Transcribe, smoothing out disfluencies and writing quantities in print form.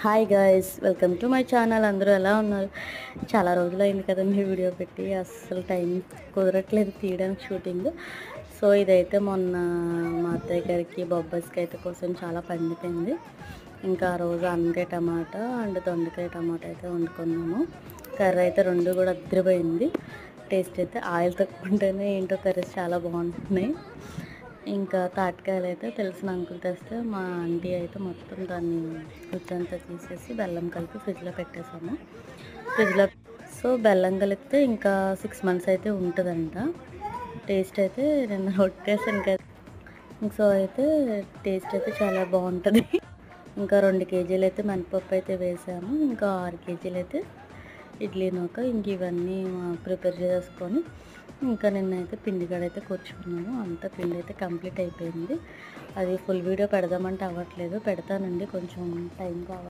Hi guys, welcome to my channel. అందరూ ఎలా ఉన్నారు? చాలా రోజులైంది కదండి వీడియో పెట్టి. అస్సలు టైం కుదరట్లేదు తీయడానికి షూటింగ్. సో ఇదైతే మొన్న మా అత్తయ్య గారికి బొబ్బస్కి అయితే కోసం చాలా పండిపోయింది. ఇంకా ఆ రోజు అంకాయ టమాటా అండ్ దొండకాయ టమాటా అయితే వండుకున్నాము. కర్రీ అయితే రెండు కూడా అద్దరిపోయింది. టేస్ట్ అయితే ఆయిల్ తక్కువ ఏంటో కర్రీస్ చాలా బాగుంటున్నాయి. ఇంకా తాటికాయలు అయితే తెలిసిన అంకుల్ తెస్తే మా ఆంటీ అయితే మొత్తం దాన్ని గుజ్జంతా తీసేసి బెల్లం కలిపి ఫ్రిడ్జ్లో పెట్టేసాము. ఫ్రిడ్జ్లో సో బెల్లం కలిపితే ఇంకా 6 months అయితే ఉంటుందంట. టేస్ట్ అయితే నిన్న కొట్టేసాను కదా. సో అయితే టేస్ట్ అయితే చాలా బాగుంటుంది. ఇంకా 2 kgs అయితే మినపప్పు అయితే వేసాము. ఇంకా 6 kgs అయితే ఇడ్లీ నూక. ఇంక ఇవన్నీ ప్రిపేర్ చేసుకొని ఇంకా నిన్నైతే పిండి కాడైతే కూర్చుకున్నాము. అంతా పిండి అయితే కంప్లీట్ అయిపోయింది. అది ఫుల్ వీడియో పెడదామంటే అవ్వట్లేదు. పెడతానండి, కొంచెం టైం కావాలి.